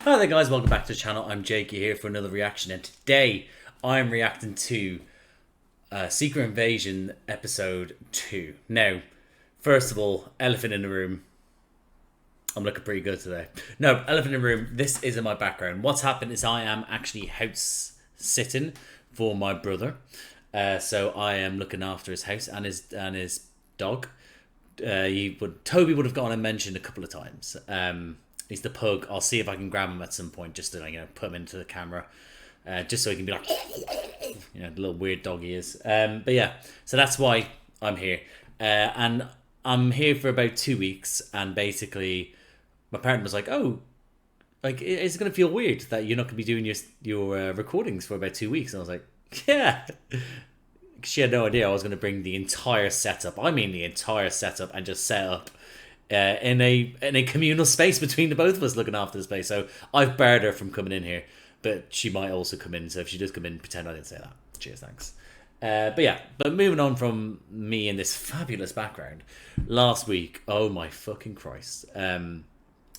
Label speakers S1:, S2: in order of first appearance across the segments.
S1: Hi there guys, welcome back to the channel. I'm Jakey here for another reaction, and today I'm reacting to Secret Invasion Episode 2. Now, first of all, elephant in the room. I'm looking pretty good today. No, elephant in the room, this isn't my background. What's happened is I am actually house sitting for my brother. So I am looking after his house and his dog. Toby would have gone and mentioned a couple of times. He's the pug. I'll see if I can grab him at some point, just to put him into the camera, just so he can be like, the little weird dog he is. But yeah, so that's why I'm here, and I'm here for about 2 weeks. And basically, my partner was like, "Oh, like it's gonna feel weird that you're not gonna be doing your recordings for about 2 weeks." And I was like, "Yeah." She had no idea I was gonna bring the entire setup. I mean, the entire setup, and just set up. In a communal space between the both of us looking after the space. So I've barred her from coming in here, but she might also come in. So if she does come in, pretend I didn't say that. Cheers, thanks. But moving on from me in this fabulous background, last week, oh my fucking Christ,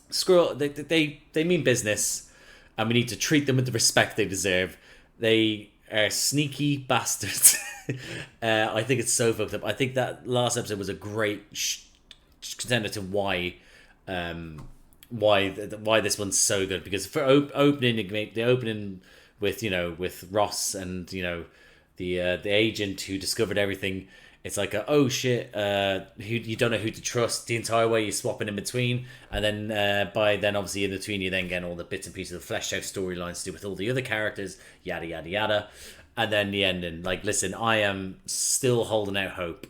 S1: Squirrel, they mean business, and we need to treat them with the respect they deserve. They are sneaky bastards. I think it's so fucked up. I think that last episode was a great contender to why this one's so good, because for the opening with Ross and the agent who discovered everything. It's like oh shit, you don't know who to trust the entire way. You're swapping in between, and then by then obviously in between you then get all the bits and pieces of fleshed out storylines to do with all the other characters, yada yada yada, and then the ending. Like, listen, I am still holding out hope.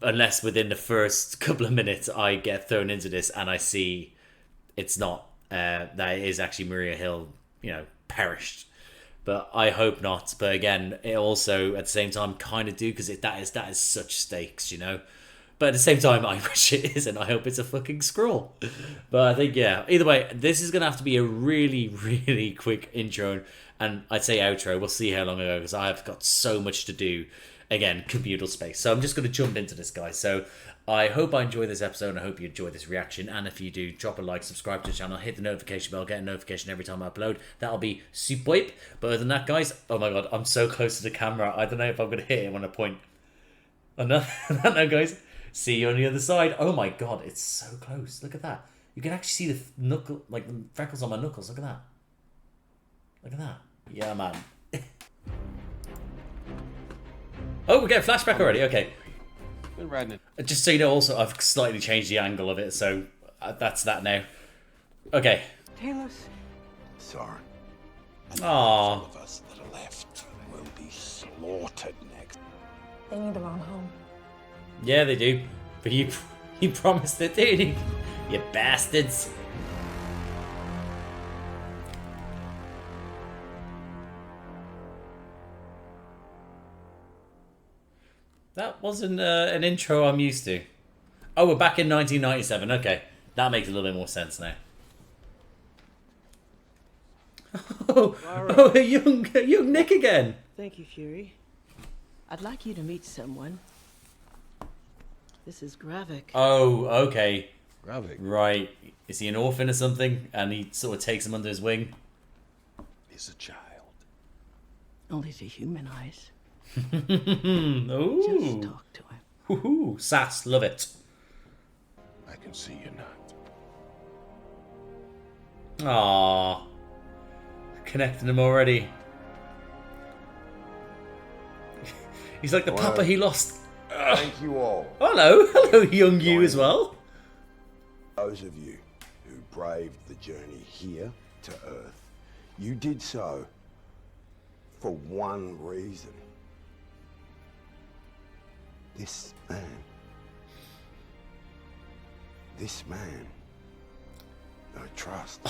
S1: Unless within the first couple of minutes I get thrown into this and I see it's not, that it is actually Maria Hill, perished. But I hope not. But again, it also at the same time kind of do, because that is such stakes, But at the same time, I wish it isn't. I hope it's a fucking scroll. But I think, yeah. Either way, this is gonna have to be a really, really quick intro, and I'd say outro. We'll see how long I go, because I've got so much to do. Again, communal space. So I'm just going to jump into this, guys. So I hope I enjoy this episode, and I hope you enjoy this reaction. And if you do, drop a like, subscribe to the channel, hit the notification bell, get a notification every time I upload. That'll be superb. But other than that, guys, oh my god, I'm so close to the camera. I don't know if I'm going to hit it when I point. No, guys. See you on the other side. Oh my god, it's so close. Look at that. You can actually see the knuckle, like the freckles on my knuckles. Look at that. Look at that. Yeah, man. Oh, we get a flashback already. Okay.
S2: Been riding it.
S1: Just so you know, also I've slightly changed the angle of it, so that's that now. Okay.
S3: Talos.
S4: Sorry.
S1: Aww.
S4: All of us that are left will be slaughtered next.
S3: They need their own home.
S1: Yeah, they do. But you promised it, didn't you? You bastards. That wasn't an intro I'm used to. Oh, we're back in 1997. Okay, that makes a little bit more sense now. Oh, young Nick again.
S5: Thank you, Fury. I'd like you to meet someone. This is Gravik.
S1: Oh, okay.
S2: Gravik.
S1: Right. Is he an orphan or something? And he sort of takes him under his wing?
S4: He's a child.
S5: Only to human eyes.
S1: Ooh.
S5: Just talk to him.
S1: Woohoo. Sass, love it.
S4: I can see you're not.
S1: Aww. Connecting him already. He's like the papa he lost.
S4: Thank you all.
S1: Hello. Hello, young you as well.
S4: Those of you who braved the journey here to Earth, you did so for one reason. This man, no trust.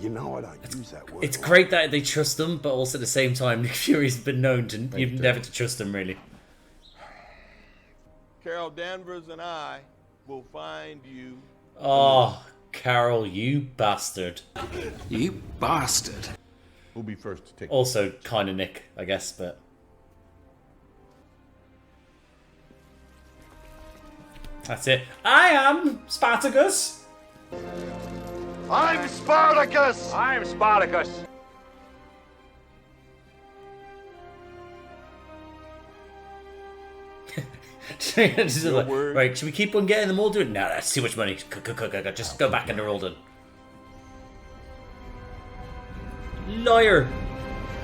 S4: You know I don't use that word.
S1: It's great that they trust him, but also at the same time, Nick Fury's been known to never to trust him, really.
S6: Carol Danvers and I will find you.
S1: Oh, Carol, you bastard.
S2: You bastard.
S6: Who'll be first to take?
S1: Also, kind of Nick, I guess, but. That's it. I am Spartacus.
S6: I'm Spartacus!
S7: I'm Spartacus.
S1: Just like, right, should we keep on getting them all doing? No, that's too much money. Just go back into Roldan. Liar.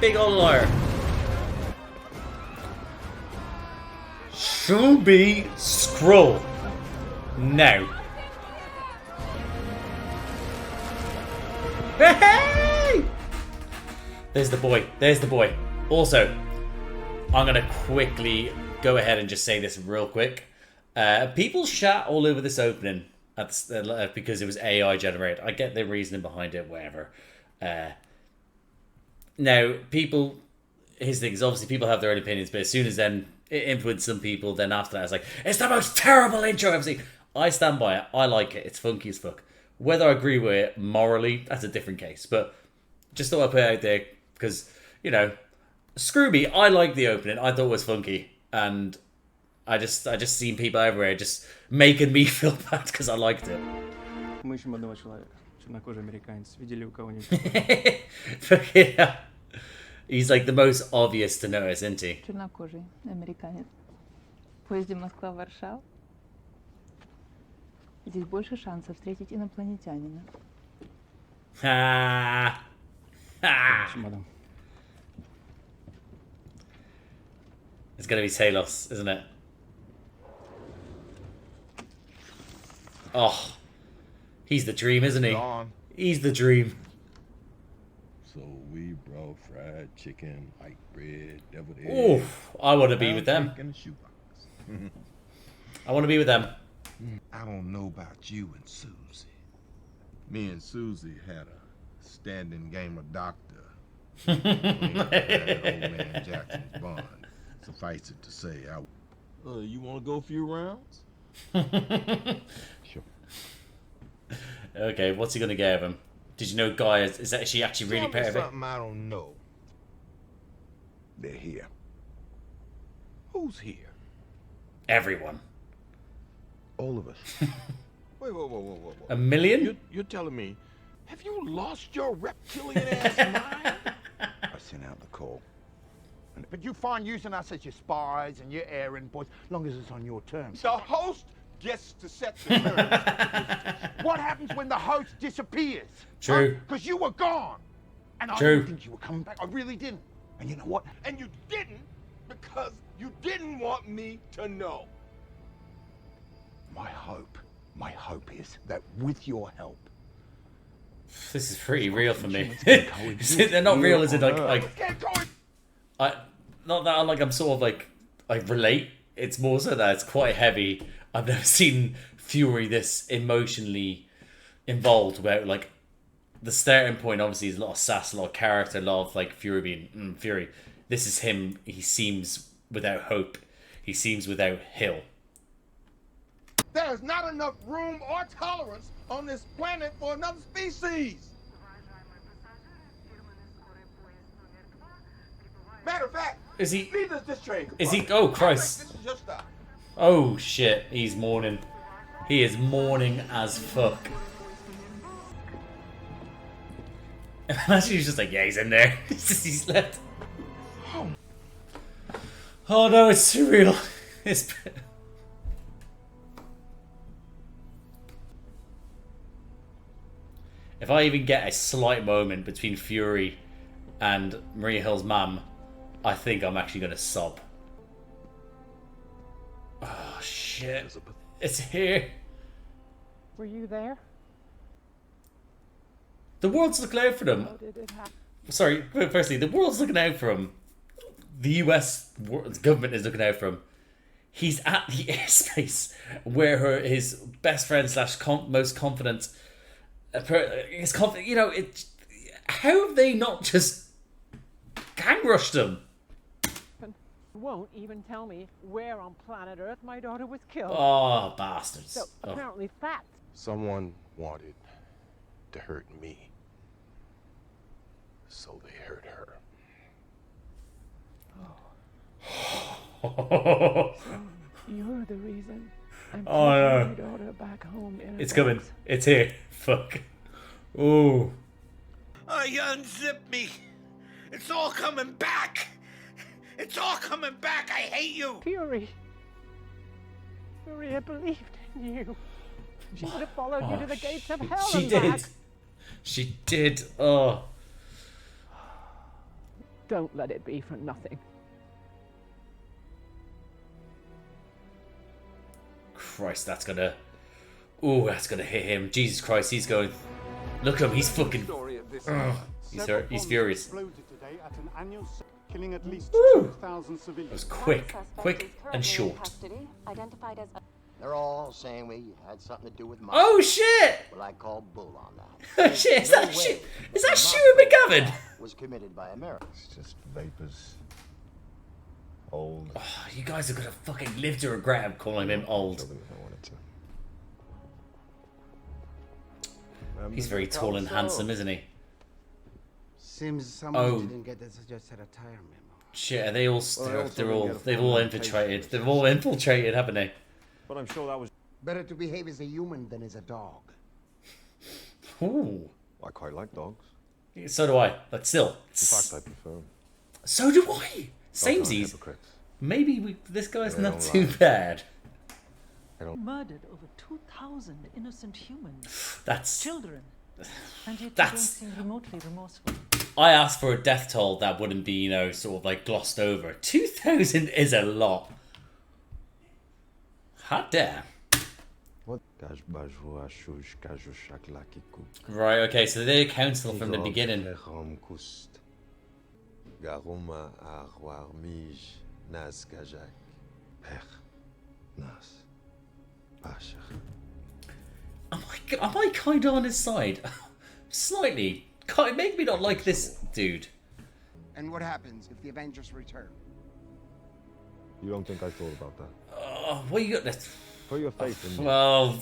S1: Big old liar. Cobie Scroll. Now. Hey! There's the boy. There's the boy. Also, I'm going to quickly go ahead and just say this real quick. People shat all over this opening because it was AI generated. I get the reasoning behind it, whatever. Now, people, his thing is obviously people have their own opinions, but as soon as then it influenced some people, then after that it's like, it's the most terrible intro I've seen. I stand by it. I like it. It's funky as fuck. Whether I agree with it morally, that's a different case. But just thought I'd put it out there because, you know, screw me. I liked the opening. I thought it was funky. And I just seen people everywhere just making me feel bad because I liked it.
S8: Мы ищем одного человека. Чернокожий американец. Видели у кого-нибудь?
S1: Yeah. He's like the most obvious to notice, isn't he?
S3: Чернокожий американец. В поезде Москва-Варшава. Здесь больше шансов встретить инопланетянина.
S1: Ha! Ha!
S8: Madam.
S1: It's gonna be Talos, isn't it? Oh, he's the dream, isn't he? He's the dream.
S4: So we brought fried chicken, white bread, deviled eggs.
S1: Oof, I want to be with them.
S4: In a shoebox.
S1: I want to be with them.
S6: I don't know about you and Susie. Me and Susie had a standing game of doctor. Old man Jackson's bond. Suffice it to say, you want to go a few rounds?
S4: Sure.
S1: Okay, what's he gonna get of him? Did you know Guy is actually really
S6: Tell me
S1: part of it?
S6: something I don't know.
S4: They're here.
S6: Who's here?
S1: Everyone.
S4: All of us.
S6: Wait.
S1: A million?
S6: You're telling me, have you lost your reptilian ass mind?
S4: I sent out the call.
S9: But you fine using us as your spies and your errand boys, long as it's on your terms.
S6: The host gets to set the terms.
S9: What happens when the host disappears?
S1: True.
S9: Because you were gone. And I
S1: True.
S9: didn't think you were coming back. I really didn't. And you know what?
S6: And you didn't because you didn't want me to know.
S9: My hope is that with your help,
S1: This is pretty real for me. They're not real, is it? Not that I'm sort of like I relate. It's more so that it's quite heavy. I've never seen Fury this emotionally involved. Where like the starting point obviously is a lot of sass, a lot of character, a lot of like Fury being Fury. This is him. He seems without hope. He seems without hill.
S6: There's not enough room or tolerance on this planet for another species. Matter of fact,
S1: Is he?
S6: neither is this train.
S1: Is he? Oh Christ!
S6: This is your stop.
S1: Oh shit! He's mourning. He is mourning as fuck. Imagine he's just like, yeah, he's in there. He's left. Oh no, it's surreal. It's. If I even get a slight moment between Fury and Maria Hill's mum, I think I'm actually going to sob. Oh, shit. It's here.
S3: Were you there?
S1: The world's looking out for them.
S3: How did it happen?
S1: Sorry, firstly, the world's looking out for him. The US government is looking out for him. He's at the airspace where his best friend / most confident... His confident, you know, how have they not just gang rushed him?
S10: Won't even tell me where on planet Earth my daughter was killed.
S1: Oh, bastards.
S10: So apparently facts.
S6: Someone wanted to hurt me, so they hurt her.
S3: You're the reason I'm
S1: Oh, no.
S3: taking my daughter back home in
S1: It's coming. It's here. Fuck. Oh.
S9: You unzip me. It's all coming back. It's all coming back. I hate you.
S10: Fury. Fury, I believed in you. She would have followed you to the gates of hell
S1: She
S10: and
S1: did.
S10: back.
S1: She did. Oh.
S10: Don't let it be for nothing.
S1: Christ, that's gonna... Ooh, that's gonna hit him. Jesus Christ, he's going... Look at him, he's fucking... He's hurt. He's furious.
S7: Killing at least
S1: Woo!
S7: 2,000 civilians.
S1: It was quick and short.
S11: They're all saying we had something to do with
S1: Oh shit!
S11: Well, I call bull on that.
S1: Oh shit! Is that shit? Is that Stuart McGavin?
S11: Was committed by America.
S6: It's just vapors. Old.
S1: Oh, you guys are gonna fucking live to regret calling him old. He's very tall and handsome, isn't he?
S7: Seems someone
S1: Oh.
S7: didn't get the suggested attire memo.
S1: Shit, are they all they've all infiltrated. They've all infiltrated, haven't they?
S8: But I'm sure that was...
S7: Better to behave as a human than as a dog.
S1: Ooh.
S6: I quite like dogs.
S1: So do I, but still.
S6: In fact, I prefer them.
S1: So do I. Samesies. Maybe this guy's not too bad.
S5: Murdered over 2,000 innocent humans.
S1: That's...
S5: Children. And yet you don't
S1: That's...
S5: seem remotely remorseful.
S1: I asked for a death toll that wouldn't be, you know, sort of like glossed over. 2,000 is a lot. Hot damn. Right, okay, so they're council from the beginning. Am I kind of on his side? Slightly. Make me not like this dude.
S7: And what happens if the Avengers return?
S6: You don't think I thought about that?
S1: Oh, what you got this?
S6: Put your faith in me.
S1: Well,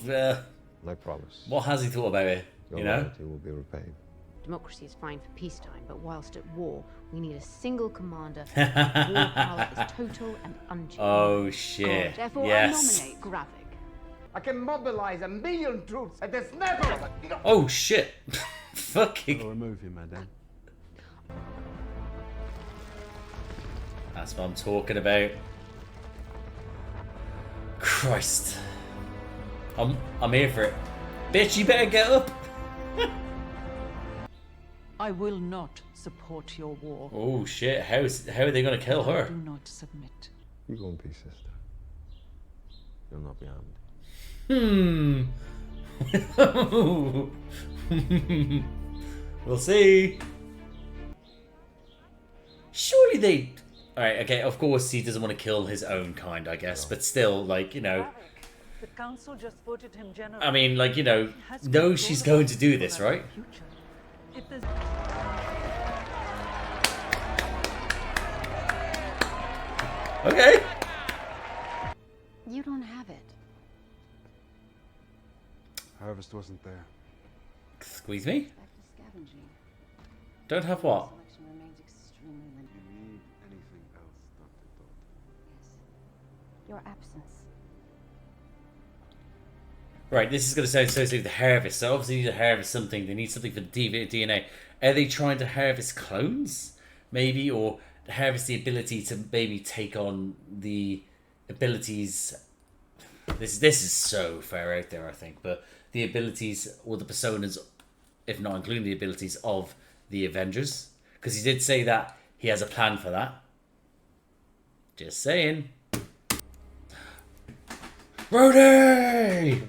S6: I promise.
S1: What has he thought about it?
S6: Your
S1: You know?
S6: loyalty will be repaid.
S12: Democracy is fine for peacetime, but whilst at war, we need a single commander. War power is total and unchanged.
S1: Oh shit!
S12: Therefore,
S1: Yes.
S12: I nominate Gravik.
S9: I can mobilize 1,000,000 troops and there's never...
S1: Oh shit! Fucking.
S8: I'll remove him, madam.
S1: That's what I'm talking about. Christ. I'm here for it. Bitch, you better get up.
S5: I will not support your war.
S1: Oh shit! How are they gonna kill her?
S5: Do not submit.
S6: You go in peace, sister. You'll not be harmed.
S1: We'll see. Surely they. Alright, okay, of course he doesn't want to kill his own kind, I guess, but still, like, you know.
S5: The council just voted him general.
S1: I mean, like, you know, knows she's going to do this, right?
S5: If there's...
S1: Okay.
S12: You don't have it.
S7: Harvest wasn't there.
S1: Squeeze me?
S12: Back to scavenging.
S1: Don't have what?
S12: Selection remains extremely limited.
S7: You need anything else, Dr. Todd?
S12: Yes. Your absence.
S1: Right, this is going to sound associated with the harvest. So obviously they need to harvest something. They need something for the DNA. Are they trying to harvest clones? Maybe? Or harvest the ability to maybe take on the abilities... This is so far out there, I think. But the abilities or the personas, if not including the abilities of the Avengers. Because he did say that he has a plan for that. Just saying. Rhodes!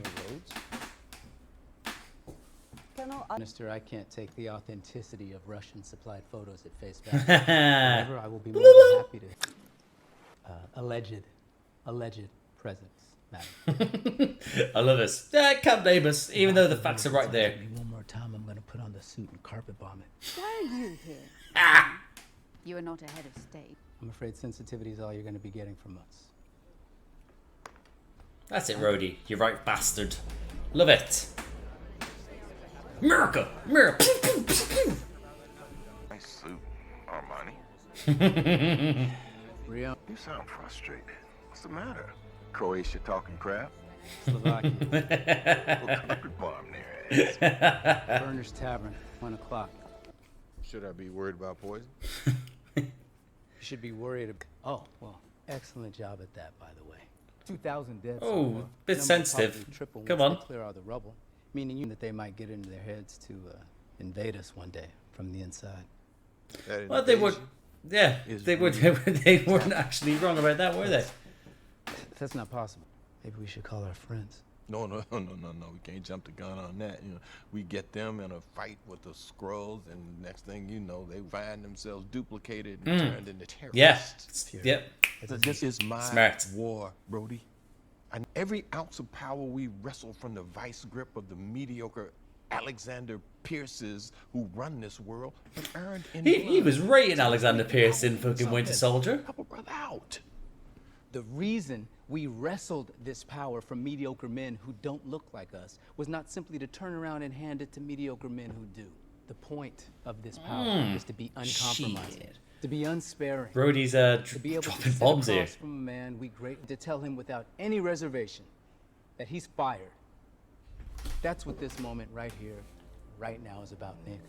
S13: Minister, I can't take the authenticity of Russian-supplied photos at face value. However, I will be more than happy to... alleged presence, madam.
S1: I love us. Can't blame us, even though the facts are right there.
S13: One more time, I'm going to put on the suit and carpet bomb it.
S12: Why are you here?
S1: Ah!
S12: You are not a head of state.
S13: I'm afraid sensitivity is all you're going to be getting from us.
S1: That's it, Rhodey. You're right, bastard. Love it. America! America!
S6: Nice suit, Armani.
S13: Rio.
S6: You sound frustrated. What's the matter? Croatia talking crap?
S13: Slovakia.
S6: Well, carpet bomb their
S13: Burner's Tavern, 1 o'clock.
S6: Should I be worried about poison?
S13: You should be worried. Oh, well, excellent job at that, by the way. 2,000 dead. so
S1: Oh,
S13: far.
S1: bit
S13: Number
S1: sensitive.
S13: probably triple
S1: Come
S13: once
S1: on.
S13: they clear all the rubble, meaning that they might get into their heads to invade us one day from the inside.
S1: Well, they would. Yeah, they would. They weren't actually wrong about that, were they?
S13: That's not possible. Maybe we should call our friends.
S6: No. We can't jump the gun on that. You know, we get them in a fight with the Skrulls, and next thing you know, they find themselves duplicated and turned into terrorists.
S1: Yeah. Yep.
S6: This is my
S1: Smart.
S6: war, Brody. And every ounce of power we wrestle from the vice grip of the mediocre Alexander Pierces who run this world have earned in
S1: He
S6: blood.
S1: was rating Alexander Pierce in fucking Winter Soldier.
S6: Help a brother out.
S13: The reason we wrestled this power from mediocre men who don't look like us was not simply to turn around and hand it to mediocre men who do. The point of this power is to be uncompromising,
S1: Shit.
S13: to be unsparing,
S1: Brody's
S13: to be able to
S1: dropping
S13: sit
S1: bombs here.
S13: across from a man we great, to tell him without any reservation that he's fired. That's what this moment right here, right now is about, Nick.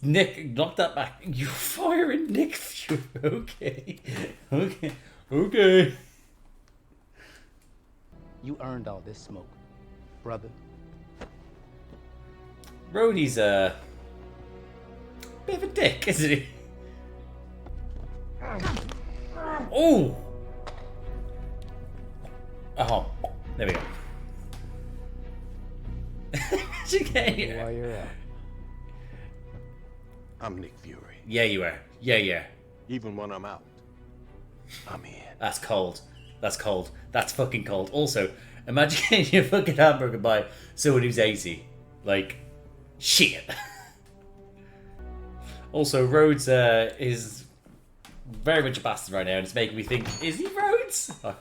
S1: Nick, knock that back. You're firing Nick Fury. Okay.
S13: You earned all this smoke, brother.
S1: Brody's a bit of a dick, isn't he? Oh! Oh, there we go.
S13: While you're out.
S6: I'm Nick Fury.
S1: Yeah, you are. Yeah.
S6: Even when I'm out, I'm in.
S1: That's cold. That's cold. That's fucking cold. Also, imagine getting your fucking hamburger by someone who's 80. Like, shit. Also, Rhodes is very much a bastard right now, and it's making me think, is he Rhodes? Oh.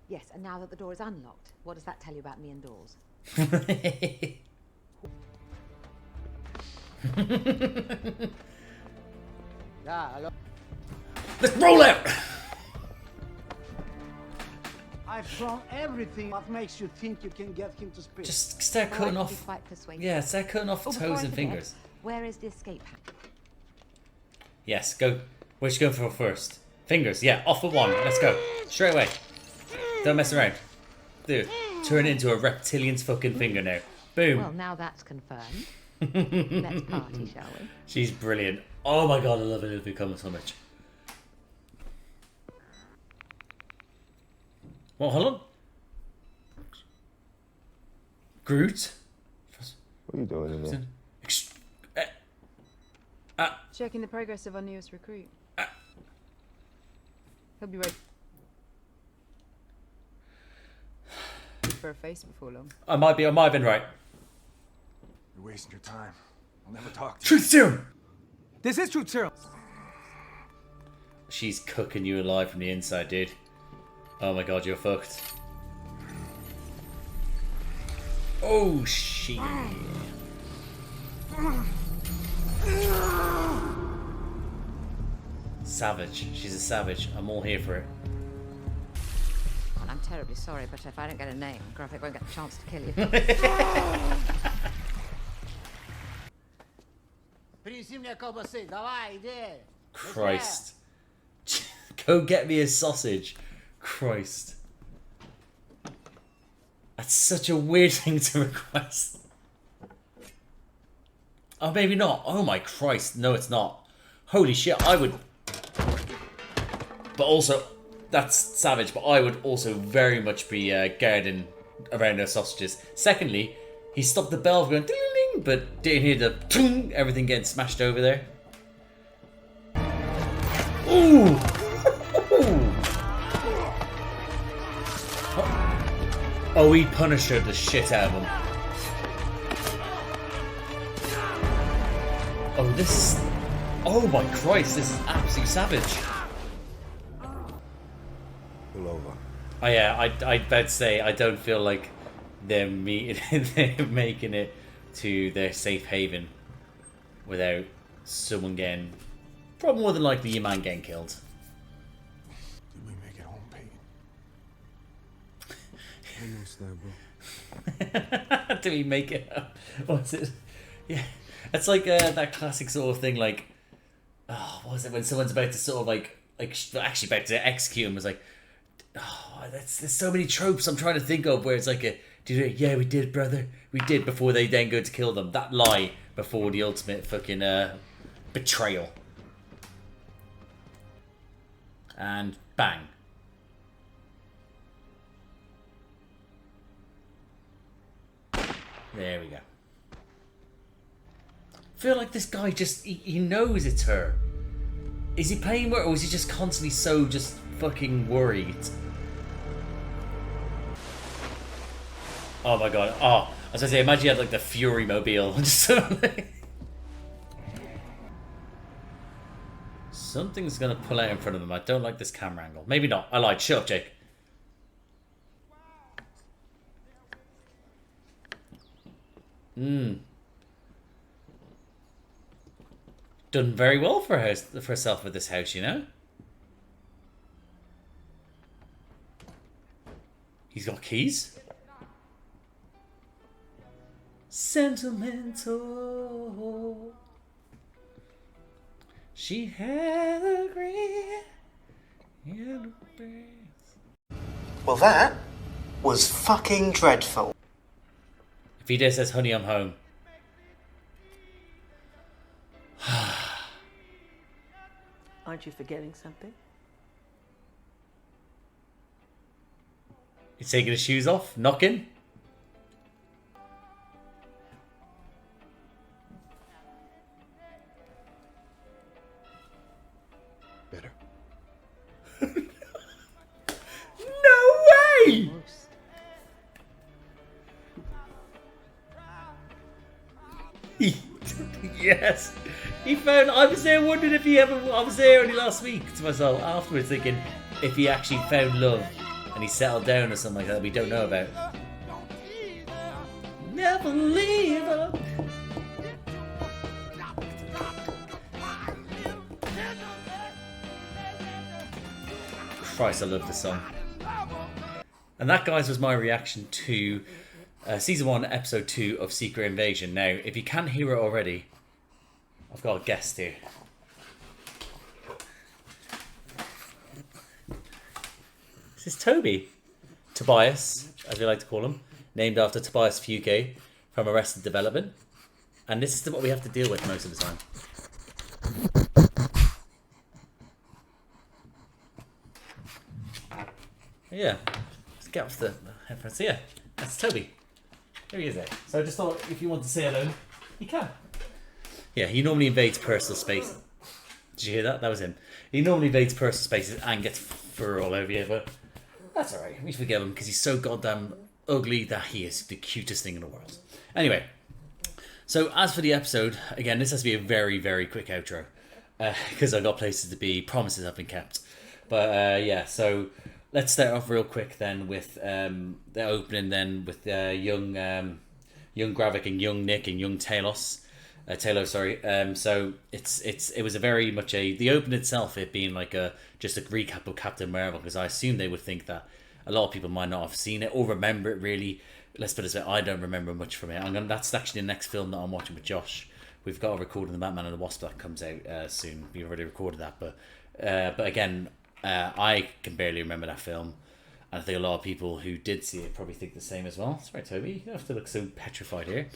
S12: Yes, and now that the door is unlocked, what does that tell you about me and doors?
S1: Let's roll out!
S14: I've thrown everything. What makes you think you can get him to speak?
S1: Just start cutting
S12: Well, I can be
S1: off.
S12: quite persuasive.
S1: Yeah, start cutting off
S12: Oh, before
S1: toes
S12: I
S1: and
S12: forget,
S1: fingers.
S12: Where is the escape hatch?
S1: Yes, go. What you going for first? Fingers, yeah, off with one. Let's go. Straight away. Don't mess around. Dude, turn it into a reptilian's fucking finger now. Boom.
S12: Well, now that's confirmed. Let's party, shall we?
S1: She's brilliant. Oh my god, I love Olivia Colman so much. Well, hold on. Groot?
S15: What are you doing in there?
S16: Checking the progress of our newest recruit. He'll be ready for a face before long.
S1: I might have been right.
S7: You're wasting your time. I'll never talk to
S1: Truth serum!
S14: This is truth serum.
S1: She's cooking you alive from the inside, dude. Oh my god, you're fucked. Oh shit. Savage. She's a savage. I'm all here for it.
S12: Well, I'm terribly sorry, but if I don't get a name, Gravik won't get the chance to kill you.
S1: Christ. Go get me a sausage. Christ. That's such a weird thing to request. Oh, maybe not. Oh my Christ. No, it's not. Holy shit, I would... But also, that's savage, but I would also very much be guarding around those sausages. Secondly, he stopped the bell from going ding-ding-ding, but didn't hear the ting, everything getting smashed over there. Ooh! Oh, he punished the shit out of him. Oh, this is... Oh my Christ, this is absolutely savage.
S4: Pull over.
S1: Oh yeah, I'd about to say, I don't feel like they're making it to their safe haven without someone getting Probably more than likely your man getting killed.
S7: Did we make it home, Peyton? Almost there, bro.
S1: Do we make it? What's it? Yeah, it's like that classic sort of thing. Like, oh, what was it when someone's about to sort of like actually about to execute him? Was like, oh, there's so many tropes I'm trying to think of where it's like a, did it? Yeah, we did, brother, we did. Before they then go to kill them, that lie before the ultimate fucking betrayal, and bang. There we go. I feel like this guy just, he knows it's her. Is he playing her, or is he just constantly so just fucking worried? Oh my god. Oh, I was gonna say, imagine you had like the Fury Mobile. Just something's gonna pull out in front of him. I don't like this camera angle. Maybe not. I lied. Shut up, Jake. Done very well for herself with this house, you know? He's got keys. Sentimental. She had a green yellow breath.
S17: Well, that was fucking dreadful.
S1: If he just says, honey, I'm home.
S5: Aren't you forgetting something?
S1: He's taking his shoes off, knocking.
S7: Better.
S1: No way! Yes, he found. I was there wondering if he ever. I was there only last week to myself afterwards, thinking if he actually found love and he settled down or something like that we don't know about. Never leave her. Christ, I love this song. And that, guys, was my reaction to Season 1, Episode 2 of Secret Invasion. Now, if you can't hear it already, I've got a guest here. This is Toby. Tobias, as we like to call him. Named after Tobias Fuke from Arrested Development. And this is what we have to deal with most of the time. Yeah. Let's get off the headphones. So yeah, that's Toby. There he is there. So I just thought if you want to say hello, you can. Yeah, he normally invades personal space. Did you hear that? That was him. He normally invades personal spaces and gets fur all over you, but that's alright. We forgive him because he's so goddamn ugly that he is the cutest thing in the world. Anyway, so as for the episode, again, this has to be a very, very quick outro because I've got places to be, promises have been kept. But yeah, so let's start off real quick then with the opening then with young Gravik and young Nick and young Talos. Talos, sorry. So it was a very much the open itself, it being like just a recap of Captain Marvel, because I assume they would think that a lot of people might not have seen it or remember it really. Let's put it this way, I don't remember much from it. That's actually the next film that I'm watching with Josh. We've got a recording the Batman and the Wasp that comes out soon. We've already recorded that, but again, I can barely remember that film, and I think a lot of people who did see it probably think the same as well. Sorry, Toby, you don't have to look so petrified here.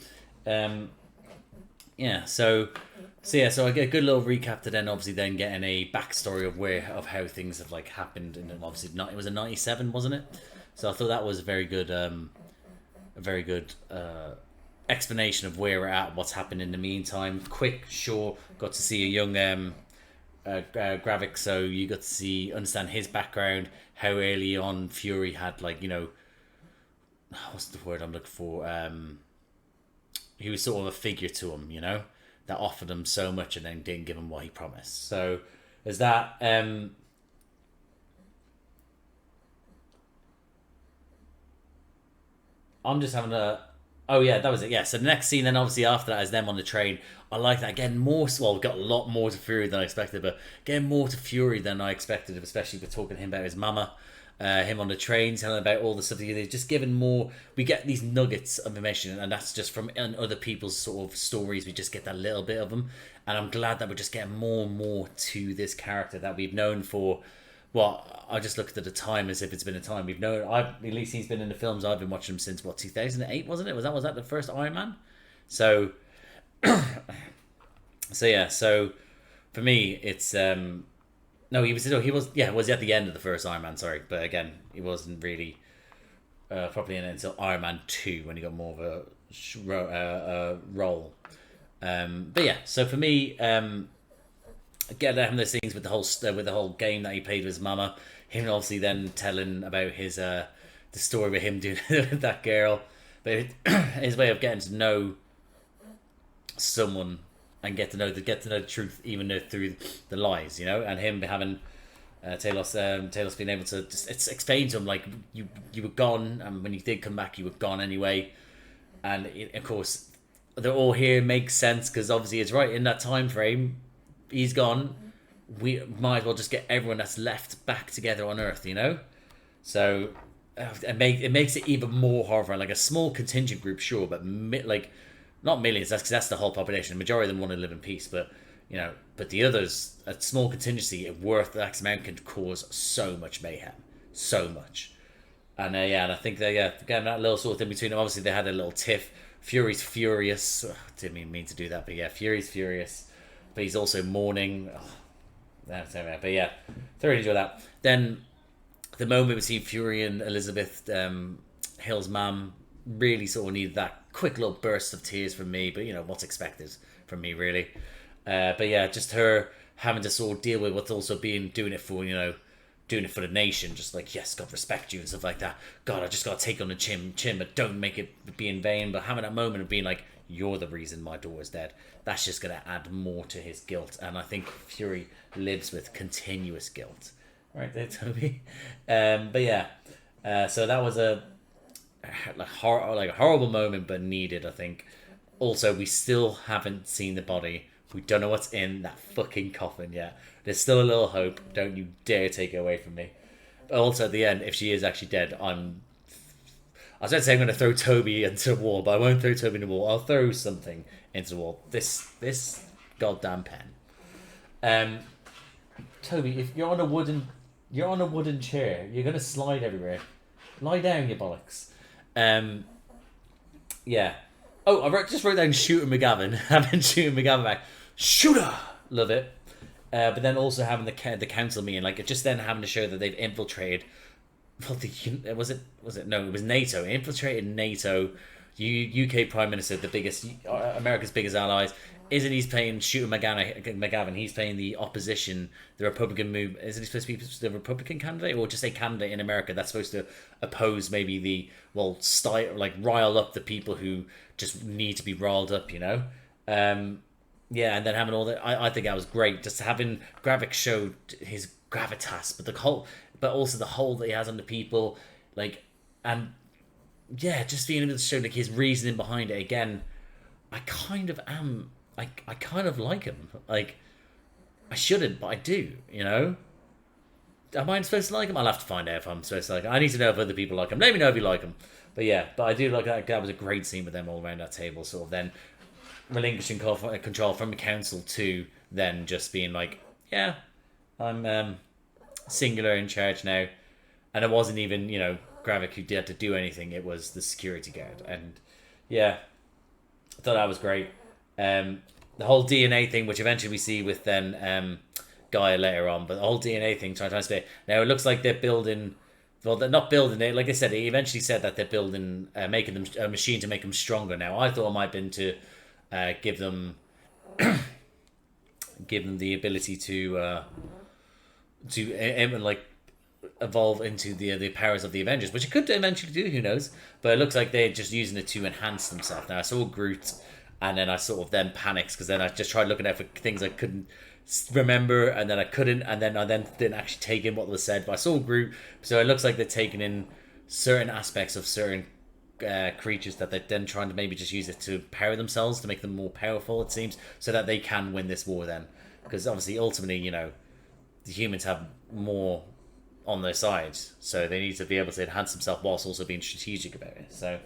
S1: Yeah, so I get a good little recap to then obviously then getting a backstory of how things have like happened, and obviously it was a 97, wasn't it? So I thought that was a very good explanation of where we're at, what's happened in the meantime. Quick, short, got to see a young Gravik, so you got to understand his background, how early on Fury had like, you know, what's the word I'm looking for? He was sort of a figure to him, you know, that offered him so much and then didn't give him what he promised. So there's that. I'm just having a Oh yeah, that was it. Yeah. So the next scene, then obviously after that, is them on the train. I like that again. More well, we got a lot more to Fury than I expected, but getting more to Fury than I expected, especially with talking to him about his mama, him on the train, telling about all the stuff. They're just giving more. We get these nuggets of information, and that's just from other people's sort of stories. We just get that little bit of them, and I'm glad that we're just getting more and more to this character that we've known for. Well, I just looked at the time as if it's been a time we've known. At least he's been in the films. I've been watching him since 2008, wasn't it? Was that the first Iron Man? So, so for me, it's no, he was it was at the end of the first Iron Man. Sorry, but again, he wasn't really properly in it until Iron Man 2 when he got more of a role. But yeah, so for me, again, having those things with the whole game that he played with his mama, him obviously then telling about his the story with him doing with that girl, but his way of getting to know someone and get to know the truth even through the lies, and him having Talos being able to just explain to him like you were gone, and when you did come back, you were gone anyway, and of course they're all here makes sense because obviously it's right in that time frame. He's gone. We might as well just get everyone that's left back together on Earth, So it makes it even more horrifying. Like a small contingent group, sure, but like not millions. That's the whole population. The majority of them want to live in peace, but but the others, a small contingency worth X amount can cause so much mayhem, so much. And and I think again that little sort of thing between them. Obviously, they had a little tiff. Fury's furious. Didn't even mean to do that, but yeah, Fury's furious. But he's also mourning. But yeah, thoroughly enjoy that. Then the moment we see Fury and Elizabeth, Hill's mum, really sort of needed that quick little burst of tears from me. But what's expected from me, really. But yeah, just her having to sort of deal with what's also doing it for the nation. Just like, yes, God respect you and stuff like that. God, I just got to take on the chin, but don't make it be in vain. But having that moment of being like, you're the reason my daughter's dead. That's just going to add more to his guilt. And I think Fury lives with continuous guilt. Right there, Toby. But yeah, so that was a horrible moment, but needed, I think. Also, we still haven't seen the body. We don't know what's in that fucking coffin yet. There's still a little hope. Don't you dare take it away from me. But also at the end, if she is actually dead, I was going to say I'm going to throw Toby into the wall, but I won't throw Toby in the wall. I'll throw something into the wall. This goddamn pen. Toby, if you're on a wooden chair, you're going to slide everywhere. Lie down, you bollocks. Yeah. Oh, I just wrote down Shooter McGavin. Having Shooter McGavin back. Shooter! Love it. But then also having the council meeting, like just then having to show that they've infiltrated. Well, was it? No, it was NATO. Infiltrated NATO. UK Prime Minister, the biggest, America's biggest allies. Isn't he's playing Shooter McGavin? He's playing the opposition, the Republican move. Isn't he supposed to be the Republican candidate, or just a candidate in America that's supposed to oppose maybe rile up the people who just need to be riled up, Yeah, and then having all that, I think that was great. Just having Gravik show his gravitas, but also the hold that he has on the people, and yeah, just being able to show his reasoning behind it again. I kind of like him. I shouldn't, but I do. Am I supposed to like him? I'll have to find out if I'm supposed to like him. I need to know if other people like him. Let me know if you like him. But yeah, I do like that. That was a great scene with them all around that table. Sort of then relinquishing control from the council to then just being like, yeah, I'm singular in charge now. And it wasn't even, Gravik who had to do anything. It was the security guard. And yeah, I thought that was great. The whole DNA thing, which eventually we see with then Gaia later on, but the whole DNA thing, trying to say, now it looks like they're building. Well, they're not building it. Like I said, he eventually said that they're building, making them a machine to make them stronger. Now, I thought it might have been to give them the ability to evolve into the powers of the Avengers, which it could eventually do. Who knows? But it looks like they're just using it to enhance themselves. Now, I saw Groot, and then I sort of then panicked because then I just tried looking out for things I couldn't remember, and then I couldn't, and then I didn't actually take in what was said. But I saw Groot, so it looks like they're taking in certain aspects of certain creatures that they're then trying to maybe just use it to power themselves, to make them more powerful, it seems, so that they can win this war then. Because obviously, ultimately, you know, the humans have more on their side, so they need to be able to enhance themselves whilst also being strategic about it. So,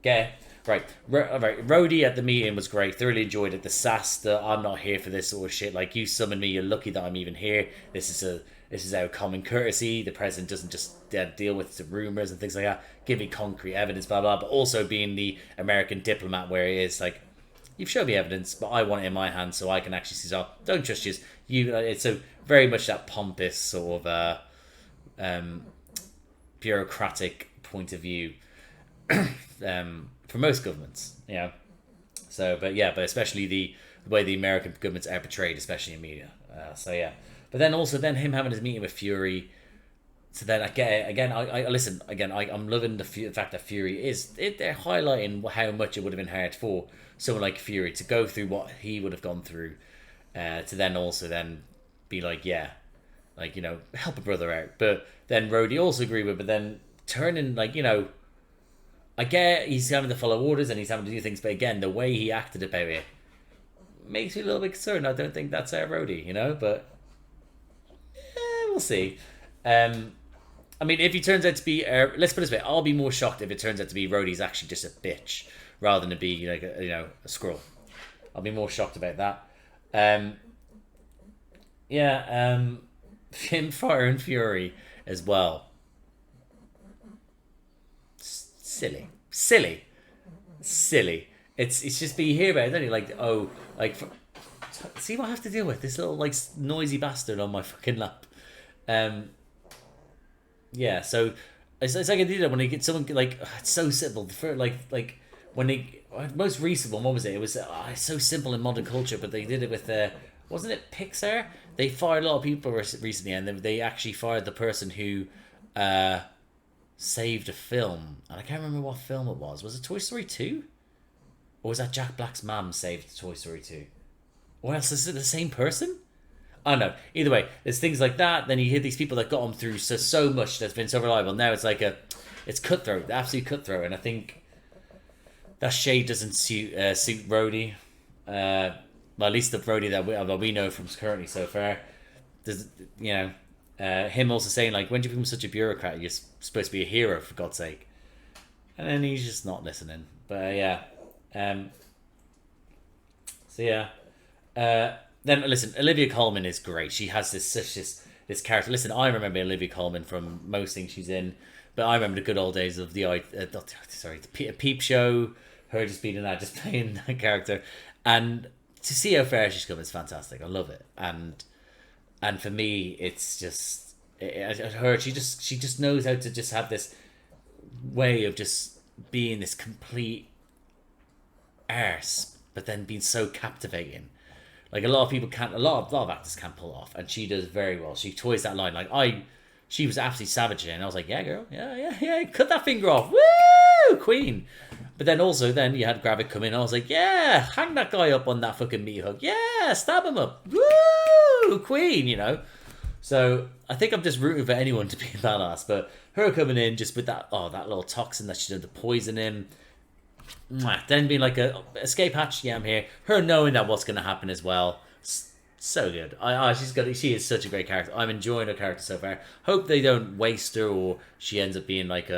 S1: yeah. Right. Rhodey at the meeting was great. Thoroughly enjoyed it. The sass that I'm not here for this sort of shit. Like, you summoned me. You're lucky that I'm even here. This is our common courtesy. The president doesn't just deal with the rumors and things like that. Give me concrete evidence, blah blah. But also being the American diplomat, where it is like, you've shown me evidence, but I want it in my hand so I can actually see. So don't trust you. It's a very much that pompous sort of bureaucratic point of view. For most governments, you know. So, but especially the way the American governments are portrayed, especially in media. But then also him having his meeting with Fury. So then I'm loving the fact that Fury they're highlighting how much it would have been hard for someone like Fury to go through what he would have gone through, to then also be like, yeah, like, you know, help a brother out. But then Rhodey also agree with, but then turning, like, you know, I get he's having to follow orders and he's having to do things, but again, the way he acted about it makes me a little bit concerned. I don't think that's Rhodey, you know, but we'll see. I mean, if he turns out to be, let's put it this way, I'll be more shocked if it turns out to be Rhodey's actually just a bitch rather than to be like a Skrull. I'll be more shocked about that. Him firing Fury as well. Silly. It's just, but you hear about it, don't you? Like, oh, like, see what I have to deal with, this little like noisy bastard on my fucking lap. So it's like I did it when they get someone like, it's so simple. Like when they most recent one, what was it? It was it's so simple in modern culture, but they did it with wasn't it Pixar? They fired a lot of people recently, and they actually fired the person who saved a film, and I can't remember what film it was. Was it Toy Story 2? Or was that Jack Black's mum saved Toy Story 2? Or else is it the same person? I don't know. Either way, there's things like that. Then you hear these people that got them through so much that's been so reliable. Now it's like it's cutthroat, absolute cutthroat, and I think that shade doesn't suit Rhodey. Well, at least the Rhodey that we know from currently so far. There's, you know. Him also saying, like, when do you become such a bureaucrat? You're supposed to be a hero, for God's sake. And then he's just not listening. But then listen, Olivia Colman is great. She has this character. Listen, I remember Olivia Colman from most things she's in, but I remember the good old days of the Peep Show. Her just being in that, just playing that character, and to see how far she's come is fantastic. I love it, and for me, it's just her. She just knows how to just have this way of just being this complete arse, but then being so captivating. Like, a lot of people can't, a lot of actors can't pull off, and she does very well. She toys that line. Like, she was absolutely savage, and I was like, yeah, girl, yeah, cut that finger off, woo, queen. But then you had Gravik come in, and I was like, yeah, hang that guy up on that fucking meat hook, yeah, stab him up, woo, queen, you know. So I think I'm just rooting for anyone to be a badass, but her coming in just with that little toxin that she did, the poison in. Then being like a escape hatch, yeah, I'm here. Her knowing that what's going to happen as well, so good. She is such a great character. I'm enjoying her character so far. Hope they don't waste her, or she ends up being like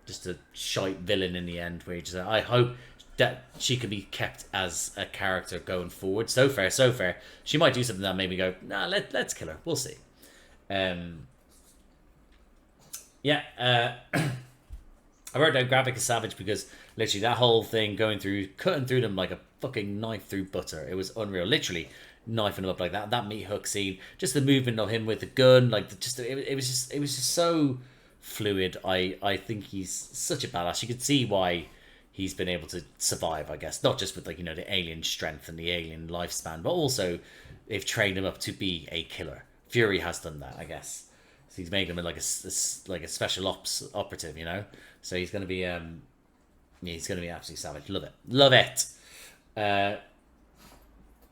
S1: just a shite villain in the end. I hope that she can be kept as a character going forward. So far, she might do something that made me go, nah, let's kill her. We'll see. I wrote down Gravik is savage because literally that whole thing cutting through them like a fucking knife through butter. It was unreal. Literally knifing them up like that. That meat hook scene, just the movement of him with the gun, like it was just so fluid. I think he's such a badass. You could see why he's been able to survive, I guess. Not just with, like, you know, the alien strength and the alien lifespan, but also they've trained him up to be a killer. Fury has done that, I guess. So he's making him like a special ops operative, you know. So he's gonna be absolutely savage. Love it. But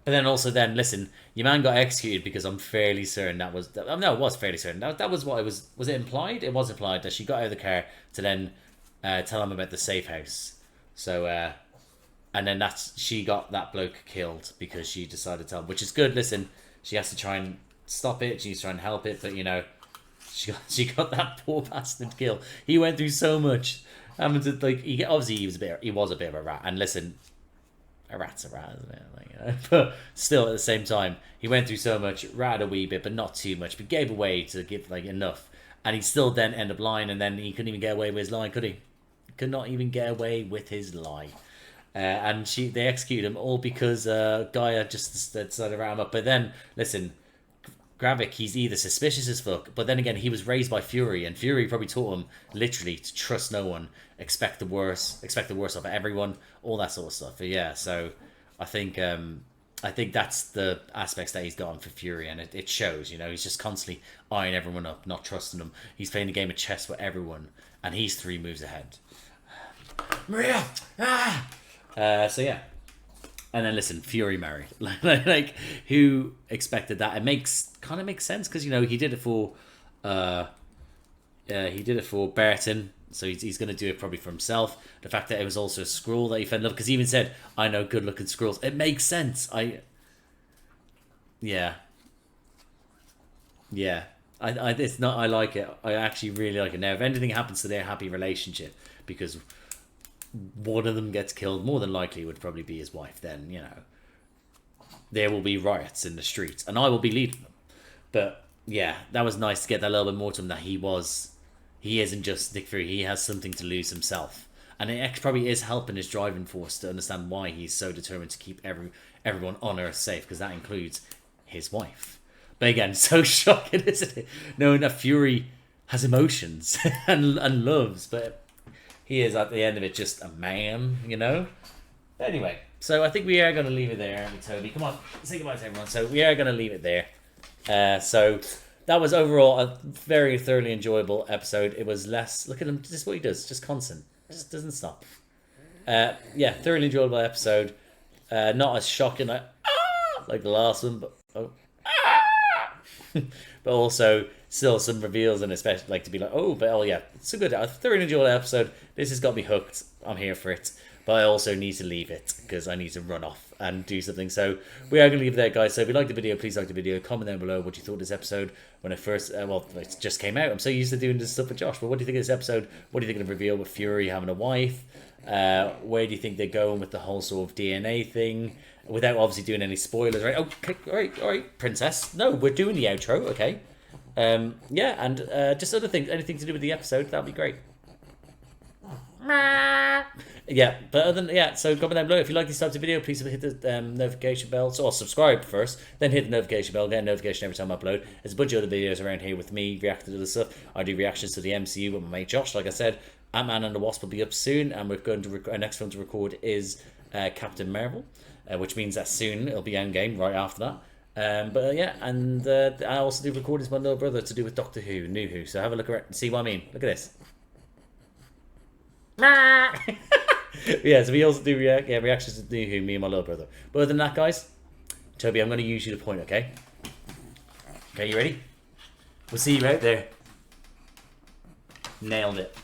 S1: then listen, your man got executed because I'm fairly certain it was fairly certain that was what it was. Was it implied? It was implied that she got out of the car to then tell him about the safe house. So, and then she got that bloke killed because she decided to tell him, which is good. Listen, she has to try and stop it. She's trying to help it, but you know, she got that poor bastard killed. He went through so much. Having to, like, he was a bit of a rat. And listen, a rat's a rat, isn't it? Like, you know? But still, at the same time, he went through so much, rat a wee bit, but not too much. But gave away to give like enough, and he still then ended up lying, and then he couldn't even get away with his lie, could he? Could not even get away with his lie. And they execute him all because Gaia just decided to rat him up. But then, listen, Gravik, he's either suspicious as fuck, but then again, he was raised by Fury, and Fury probably taught him literally to trust no one, expect the worst of everyone, all that sort of stuff. But yeah, so I think that's the aspects that he's gotten for Fury, and it shows. You know, he's just constantly eyeing everyone up, not trusting them. He's playing a game of chess with everyone, and he's 3 moves ahead. Maria, so yeah. And then listen, Fury married. like who expected that? It kind of makes sense because you know he did it for Burton, so he's going to do it probably for himself. The fact that it was also a Skrull that he fell in love, because he even said, "I know good-looking Skrulls." It makes sense. Yeah. It's not. I like it. I actually really like it. Now, if anything happens to their happy relationship, because one of them gets killed, more than likely would probably be his wife, then, you know, there will be riots in the streets, and I will be leading them. But, yeah, that was nice to get that little bit more to him, that he isn't just Nick Fury, he has something to lose himself. And it probably is helping his driving force to understand why he's so determined to keep everyone on Earth safe, because that includes his wife. But again, so shocking, isn't it? Knowing that Fury has emotions and loves, but he is, at the end of it, just a man, you know? Anyway, so I think we are going to leave it there, aren't we, Toby? Come on, say goodbye to everyone. So we are going to leave it there. So that was overall a very thoroughly enjoyable episode. It was less... Look at him, just what he does, just constant. Just doesn't stop. Yeah, thoroughly enjoyable episode. Not as shocking like the last one, but... but also still some reveals, and especially like to be like, yeah, it's a good, I thoroughly enjoyed the episode. This has got me hooked. I'm here for it, but I also need to leave it because I need to run off and do something. So we are going to leave it there, guys. So if you liked the video, please like the video, comment down below what you thought of this episode when it first it just came out. I'm so used to doing this stuff with Josh, but what do you think of this episode? What do you think of the reveal with Fury having a wife? Where do you think they're going with the whole sort of DNA thing, without obviously doing any spoilers, right? Okay, all right, princess. No, we're doing the outro, okay. Yeah, and just other things, anything to do with the episode, that'd be great. Yeah, but other than, yeah, so comment down below. If you like these types of video, please hit the notification bell. So, subscribe first, then hit the notification bell, get a notification every time I upload. There's a bunch of other videos around here with me reacting to the stuff. I do reactions to the MCU with my mate Josh. Like I said, Ant-Man and the Wasp will be up soon, and we're going to our next one to record is Captain Marvel, which means that soon it'll be Endgame right after that. But yeah, and I also do recordings with my little brother to do with Doctor Who, New Who. So have a look around and see what I mean. Look at this. Yeah, so we also do reactions to New Who, me and my little brother. But other than that, guys, Toby, I'm going to use you to point, okay? Okay, you ready? We'll see you out there. Nailed it.